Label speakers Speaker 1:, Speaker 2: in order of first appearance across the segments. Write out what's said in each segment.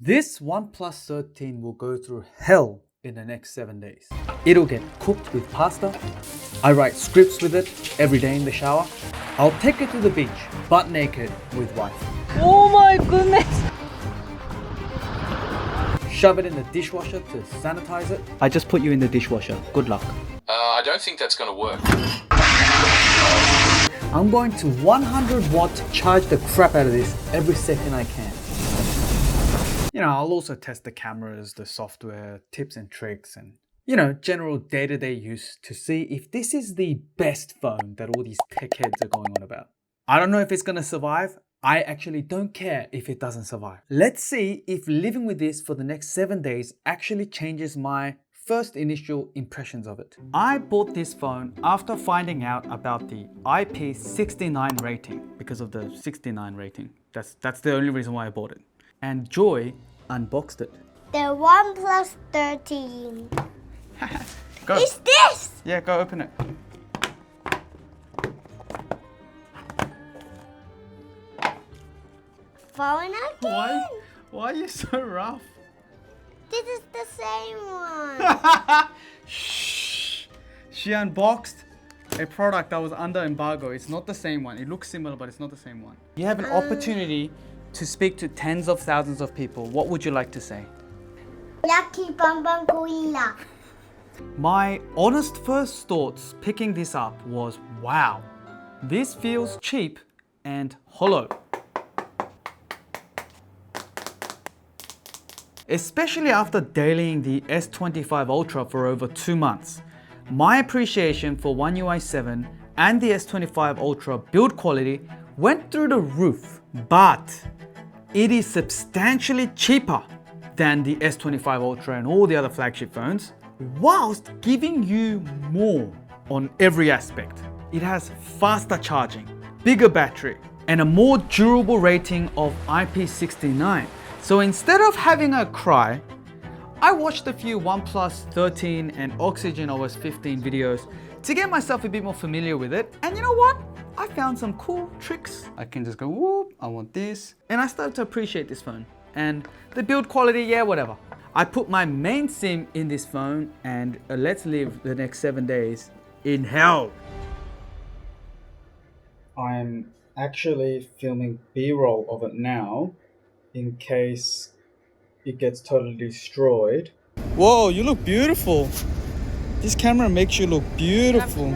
Speaker 1: This OnePlus 13 will go through hell in the next 7 days. It'll get cooked with pasta. I write scripts with it every day in the shower. I'll take it to the beach, butt naked with wife.
Speaker 2: Oh my goodness!
Speaker 1: Shove it in the dishwasher to sanitize it. I just put you in the dishwasher. Good luck.
Speaker 3: I don't think that's gonna work.
Speaker 1: I'm going to 100 watt charge the crap out of this every second I can. I'll also test the cameras, the software, tips and tricks, and general day-to-day use to see if this is the best phone that all these tech heads are going on about. I don't know if it's gonna survive. I actually don't care if it doesn't survive. Let's see if living with this for the next 7 days actually changes my first initial impressions of it. I bought this phone after finding out about the IP69 rating because of the 69 rating. That's the only reason why I bought it. And Joy unboxed it.
Speaker 4: The OnePlus 13.
Speaker 1: Go.
Speaker 4: Is this?
Speaker 1: Yeah, go open it.
Speaker 4: Phone again?
Speaker 1: Why are you so rough?
Speaker 4: This is the same one.
Speaker 1: Shh. She unboxed a product that was under embargo. It's not the same one. It looks similar, but it's not the same one. You have an opportunity to speak to tens of thousands of people. What would you like to say?
Speaker 4: Lucky Bambang Gorilla.
Speaker 1: My honest first thoughts picking this up was, wow, this feels cheap and hollow. Especially after dailying the S25 Ultra for over 2 months. My appreciation for One UI 7 and the S25 Ultra build quality went through the roof, but it is substantially cheaper than the S25 Ultra and all the other flagship phones, whilst giving you more on every aspect. It has faster charging, bigger battery, and a more durable rating of IP69. So instead of having a cry, I watched a few OnePlus 13 and Oxygen OS 15 videos to get myself a bit more familiar with it. And you know what? I found some cool tricks. I can just go, whoop, I want this. And I started to appreciate this phone. And the build quality, yeah, whatever. I put my main SIM in this phone and let's live the next 7 days in hell. I'm actually filming B-roll of it now in case it gets totally destroyed. Whoa, you look beautiful. This camera makes you look beautiful.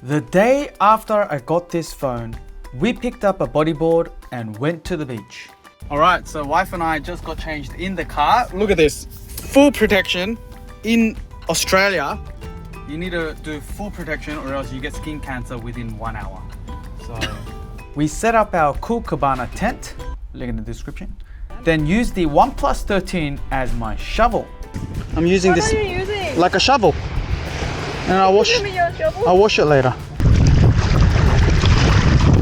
Speaker 1: The day after I got this phone, we picked up a bodyboard and went to the beach. All right, so wife and I just got changed in the car. Look at this, full protection. In Australia, you need to do full protection or else you get skin cancer within 1 hour. So we set up our cool cabana tent, link in the description. Then use the OnePlus 13 as my shovel. I'm using
Speaker 2: What
Speaker 1: this
Speaker 2: are you using?
Speaker 1: like a shovel. And I'll wash it later.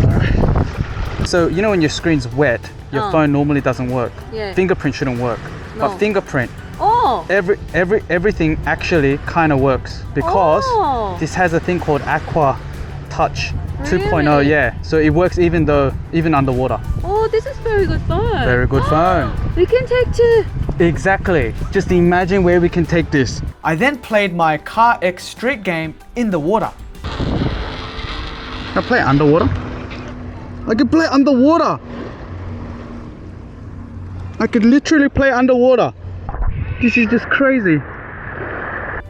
Speaker 1: Alright. So you know when your screen's wet, your phone normally doesn't work.
Speaker 2: Yeah.
Speaker 1: Fingerprint shouldn't work.
Speaker 2: No.
Speaker 1: But fingerprint,
Speaker 2: Oh!
Speaker 1: everything actually kind of works because this has a thing called Aqua Touch 2.0.
Speaker 2: Really?
Speaker 1: Yeah. So it works even underwater.
Speaker 2: Oh, this is very good phone.
Speaker 1: Very good phone.
Speaker 2: We can take to...
Speaker 1: Exactly. Just imagine where we can take this. I then played my Car X Street game in the water. Can I play underwater? I can play underwater. I could literally play underwater. This is just crazy.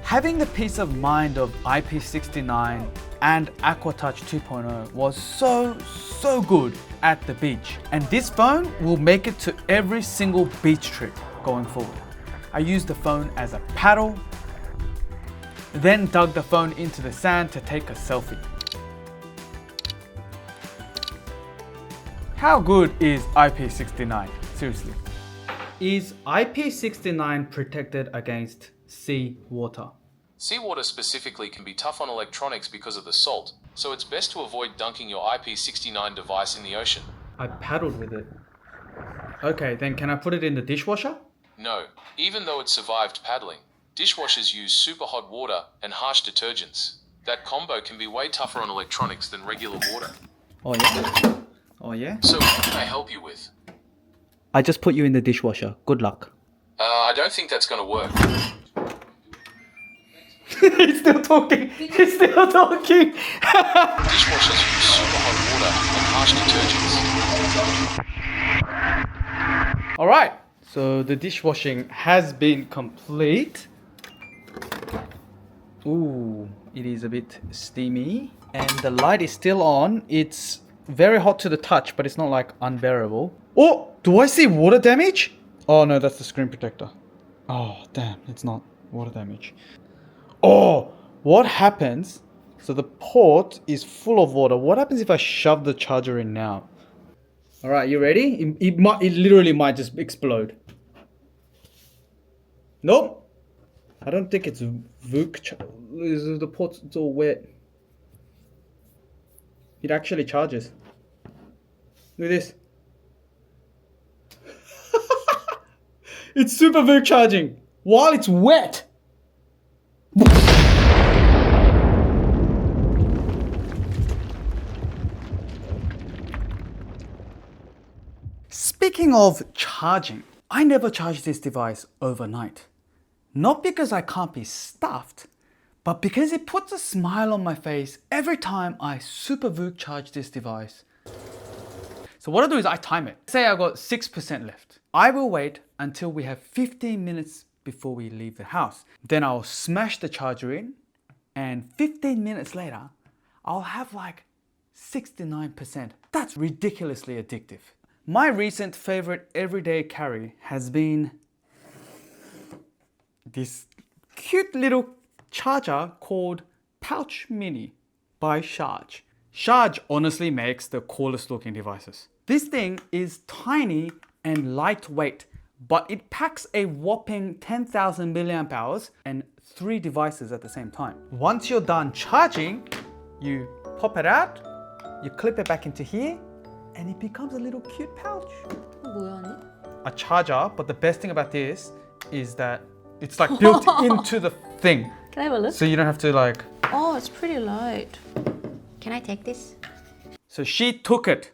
Speaker 1: Having the peace of mind of IP69 and AquaTouch 2.0 was so good at the beach. And this phone will make it to every single beach trip going forward. I used the phone as a paddle, then dug the phone into the sand to take a selfie. How good is IP69? Seriously. Is IP69 protected against sea water?
Speaker 3: Seawater specifically can be tough on electronics because of the salt, so it's best to avoid dunking your IP69 device in the ocean.
Speaker 1: I paddled with it. Okay, then can I put it in the dishwasher?
Speaker 3: No, even though it survived paddling, dishwashers use super hot water and harsh detergents. That combo can be way tougher on electronics than regular water.
Speaker 1: Oh yeah? Oh yeah?
Speaker 3: So what can I help you with?
Speaker 1: I just put you in the dishwasher. Good luck.
Speaker 3: I don't think that's going to work.
Speaker 1: He's still talking. He's still talking.
Speaker 3: Dishwashers use super hot water and harsh detergents.
Speaker 1: All right. So the dishwashing has been complete. Ooh, it is a bit steamy. And the light is still on. It's very hot to the touch, but it's not like unbearable. Oh, do I see water damage? Oh no, that's the screen protector. Oh, damn, it's not water damage. Oh, what happens? So the port is full of water. What happens if I shove the charger in now? All right, you ready? It literally might just explode. Nope. I don't think it's VOOC. The port's it's all wet. It actually charges. Look at this. It's super VOOC charging while it's wet. Speaking of charging, I never charge this device overnight. Not because I can't be stuffed, but because it puts a smile on my face every time I super VOOC charge this device. So what I do is I time it. Say I got 6% left. I will wait until we have 15 minutes before we leave the house. Then I'll smash the charger in, and 15 minutes later, I'll have like 69%. That's ridiculously addictive. My recent favorite everyday carry has been this cute little charger called Pouch Mini by Charge. Charge honestly makes the coolest looking devices. This thing is tiny and lightweight, but it packs a whopping 10,000 milliamp hours and 3 devices at the same time. Once you're done charging, you pop it out, you clip it back into here, and it becomes a little cute pouch.
Speaker 2: 뭐야 언니?
Speaker 1: A charger, but the best thing about this is that it's like built into the thing.
Speaker 2: Can I have a look?
Speaker 1: So you don't have to like...
Speaker 2: Oh, it's pretty light.
Speaker 4: Can I take this?
Speaker 1: So she took it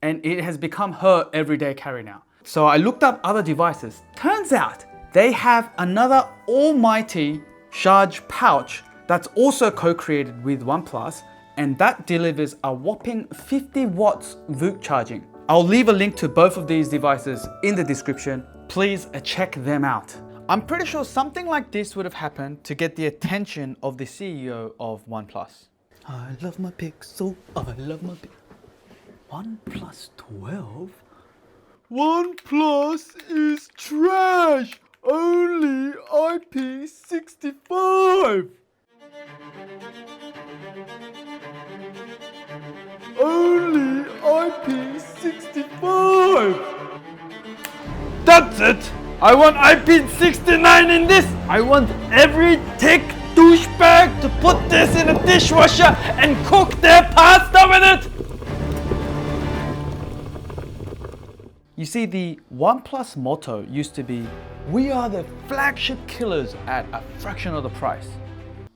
Speaker 1: and it has become her everyday carry now. So I looked up other devices. Turns out they have another almighty Charge pouch that's also co-created with OnePlus, and that delivers a whopping 50 watts VOOC charging. I'll leave a link to both of these devices in the description. Please check them out. I'm pretty sure something like this would have happened to get the attention of the CEO of OnePlus. I love my Pixel, I love my Pixel. OnePlus 12? OnePlus is trash! Only IP65! Only IP65! That's it! I want IP69 in this! I want every tech douchebag to put this in a dishwasher and cook their pasta with it! You see, the OnePlus motto used to be, "We are the flagship killers at a fraction of the price."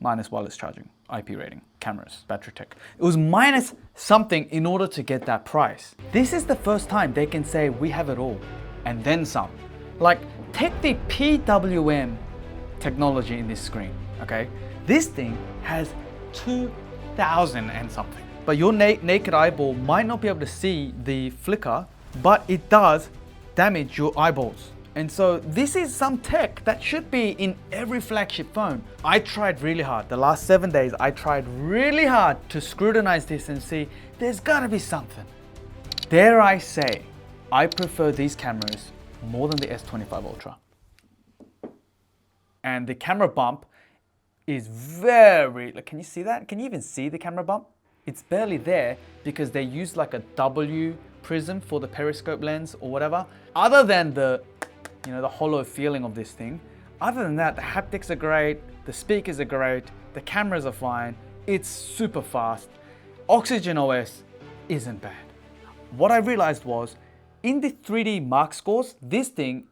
Speaker 1: Minus wireless charging, IP rating, cameras, battery tech. It was minus something in order to get that price. This is the first time they can say we have it all, and then some. Like, take the PWM technology in this screen, okay? This thing has 2,000 and something. But your naked eyeball might not be able to see the flicker, but it does damage your eyeballs. And so this is some tech that should be in every flagship phone. I tried really hard. The last 7 days, I tried really hard to scrutinize this and see there's gotta be something. Dare I say, I prefer these cameras more than the S25 Ultra. And the camera bump is very, like, can you see that? Can you even see the camera bump? It's barely there because they use like a W prism for the periscope lens or whatever. Other than the, you know, the hollow feeling of this thing, other than that, the haptics are great, the speakers are great, the cameras are fine, it's super fast. Oxygen OS isn't bad. What I realized was, in the 3D Mark scores, this thing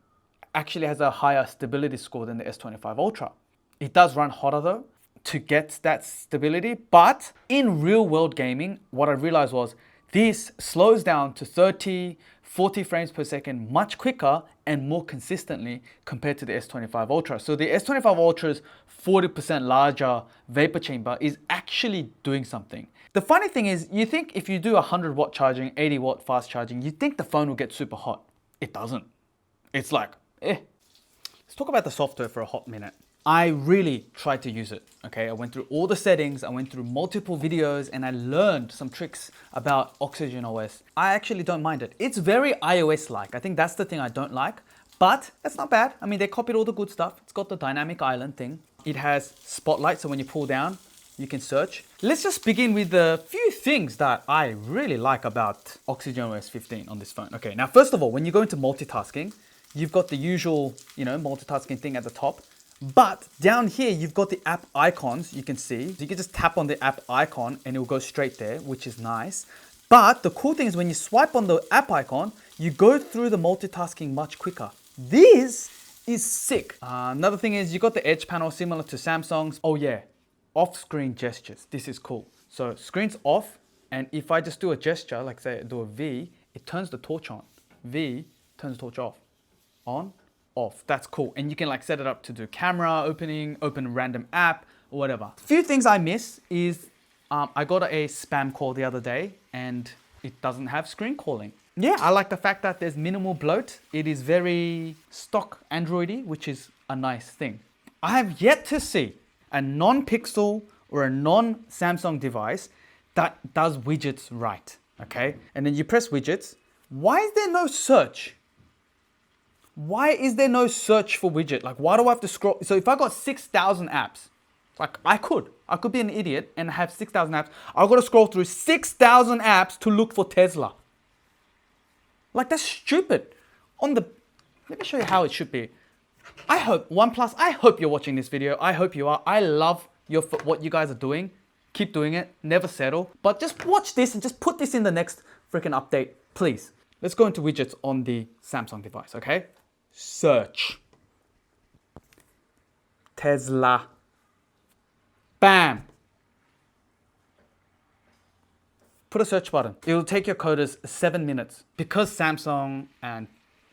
Speaker 1: actually has a higher stability score than the S25 Ultra. It does run hotter though to get that stability, but in real world gaming, what I realized was this slows down to 30, 40 frames per second much quicker and more consistently compared to the S25 Ultra. So the S25 Ultra's 40% larger vapor chamber is actually doing something. The funny thing is, you think if you do 100 watt charging, 80 watt fast charging, you think the phone will get super hot. It doesn't. It's like, eh. Let's talk about the software for a hot minute. I really tried to use it, okay? I went through all the settings, I went through multiple videos, and I learned some tricks about Oxygen OS. I actually don't mind it. It's very iOS-like. I think that's the thing I don't like, but that's not bad. I mean, they copied all the good stuff. It's got the dynamic island thing. It has spotlight, so when you pull down, you can search. Let's just begin with a few things that I really like about Oxygen OS 15 on this phone. Okay, now first of all, when you go into multitasking, you've got the usual, multitasking thing at the top. But down here, you've got the app icons you can see. So you can just tap on the app icon and it will go straight there, which is nice. But the cool thing is when you swipe on the app icon, you go through the multitasking much quicker. This is sick. Another thing is you got the edge panel similar to Samsung's. Oh yeah, off-screen gestures. This is cool. So screen's off, and if I just do a gesture, like say do a V, it turns the torch on. V turns the torch off. On, off. That's cool. And you can like set it up to do camera opening, open a random app, or whatever. A few things I miss is I got a spam call the other day and it doesn't have screen calling. Yeah, I like the fact that there's minimal bloat. It is very stock Android-y, which is a nice thing. I have yet to see a non-Pixel or a non-Samsung device that does widgets right, okay? And then you press widgets. Why is there no search? Why is there no search for widget? Like, why do I have to scroll? So if I got 6,000 apps, like I could be an idiot and have 6,000 apps. I've got to scroll through 6,000 apps to look for Tesla. Like, that's stupid. Let me show you how it should be. I hope, OnePlus, I hope you're watching this video. I hope you are. I love what you guys are doing. Keep doing it, never settle. But just watch this and just put this in the next freaking update, please. Let's go into widgets on the Samsung device, okay? Search. Tesla. Bam. Put a search button. It will take your coders 7 minutes. Because Samsung and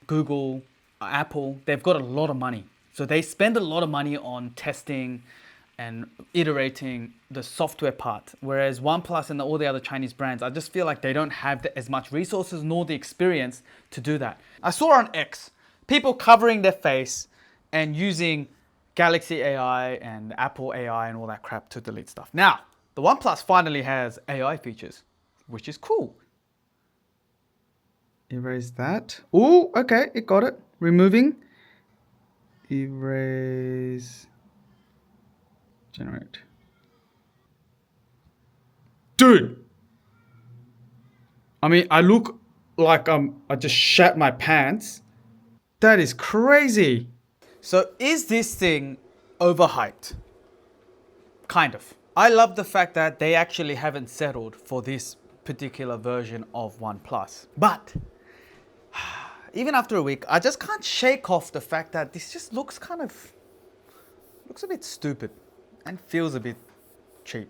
Speaker 1: Google, Apple, they've got a lot of money. So they spend a lot of money on testing and iterating the software part. Whereas OnePlus and all the other Chinese brands, I just feel like they don't have as much resources nor the experience to do that. I saw on X, people covering their face and using Galaxy AI and Apple AI and all that crap to delete stuff. Now, the OnePlus finally has AI features, which is cool. Erase that. Oh, okay, it got it. Removing. Erase. Generate. Dude! I mean, I look like I just shat my pants. That is crazy. So is this thing overhyped? Kind of. I love the fact that they actually haven't settled for this particular version of OnePlus. But even after a week, I just can't shake off the fact that this just looks a bit stupid and feels a bit cheap.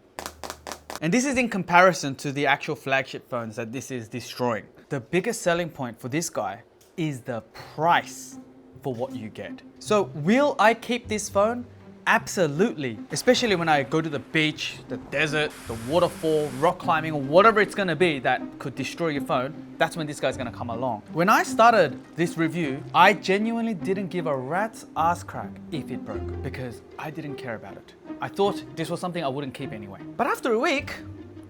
Speaker 1: And this is in comparison to the actual flagship phones that this is destroying. The biggest selling point for this guy is the price for what you get. So will I keep this phone? Absolutely. Especially when I go to the beach, the desert, the waterfall, rock climbing, or whatever it's gonna be that could destroy your phone, that's when this guy's gonna come along. When I started this review, I genuinely didn't give a rat's ass crack if it broke because I didn't care about it. I thought this was something I wouldn't keep anyway. But after a week,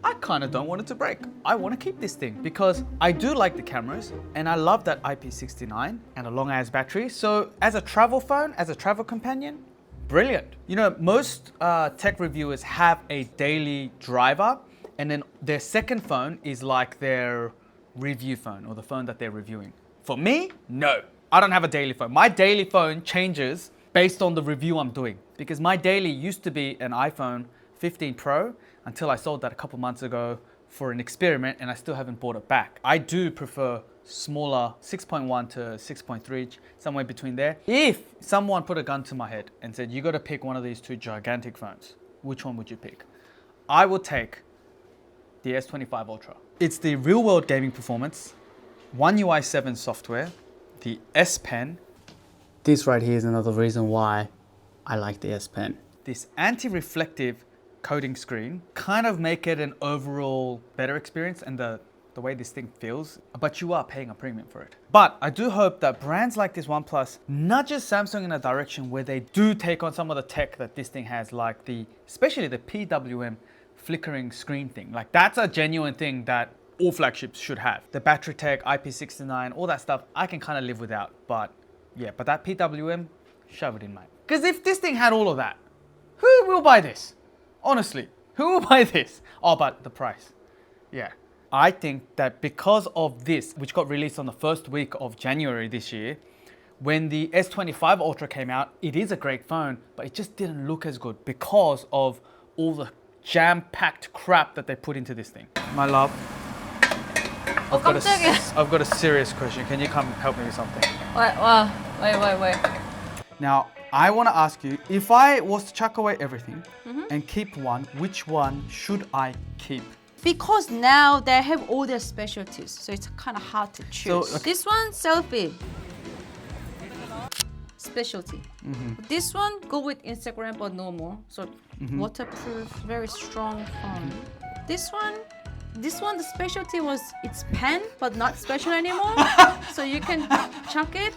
Speaker 1: I kind of don't want it to break. I want to keep this thing because I do like the cameras and I love that IP69 and a long ass battery. So as a travel phone, as a travel companion, brilliant. You know, most tech reviewers have a daily driver and then their second phone is like their review phone or the phone that they're reviewing. For me, no, I don't have a daily phone. My daily phone changes based on the review I'm doing because my daily used to be an iPhone 15 Pro until I sold that a couple months ago for an experiment and I still haven't bought it back. I do prefer smaller 6.1 to 6.3 inch, somewhere between there. If someone put a gun to my head and said, you got to pick one of these two gigantic phones, which one would you pick? I would take the S25 Ultra. It's the real world gaming performance. One UI 7 software, the S Pen. This right here is another reason why I like the S Pen. This anti-reflective coating screen kind of make it an overall better experience, and the way this thing feels, but you are paying a premium for it. But I do hope that brands like this OnePlus nudges Samsung in a direction where they do take on some of the tech that this thing has, like especially the PWM flickering screen thing. Like that's a genuine thing that all flagships should have. The battery tech, IP69, all that stuff, I can kind of live without. But yeah, but that PWM, shove it in, mate. Because if this thing had all of that, who will buy this? Honestly, who will buy this? Oh, but the price. Yeah. I think that because of this, which got released on the first week of January this year, when the S25 Ultra came out, it is a great phone, but it just didn't look as good because of all the jam-packed crap that they put into this thing. My love,
Speaker 2: 깜짝이야.
Speaker 1: I've got a serious question. Can you come help me with something?
Speaker 2: Wait.
Speaker 1: Now, I want to ask you, if I was to chuck away everything and keep one, which one should I keep?
Speaker 2: Because now they have all their specialties, so it's kind of hard to choose.
Speaker 1: So, okay.
Speaker 2: This one, selfie. Specialty. This one, go with Instagram, but no more. So waterproof, very strong phone. This one, the specialty was it's pen, but not special anymore. So you can chuck it.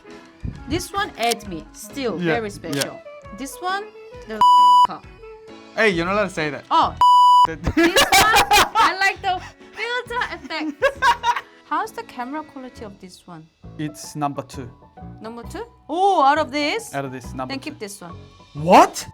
Speaker 2: This one, Admi, still
Speaker 1: Yeah,
Speaker 2: very special. This one, the cup.
Speaker 1: Hey, you're not allowed to say that.
Speaker 2: Oh, this one, I like the filter effect. How's the camera quality of this one?
Speaker 1: It's number 2.
Speaker 2: Number 2? Oh, out of this?
Speaker 1: Out of this, number
Speaker 2: Then
Speaker 1: 2.
Speaker 2: keep this one.
Speaker 1: What?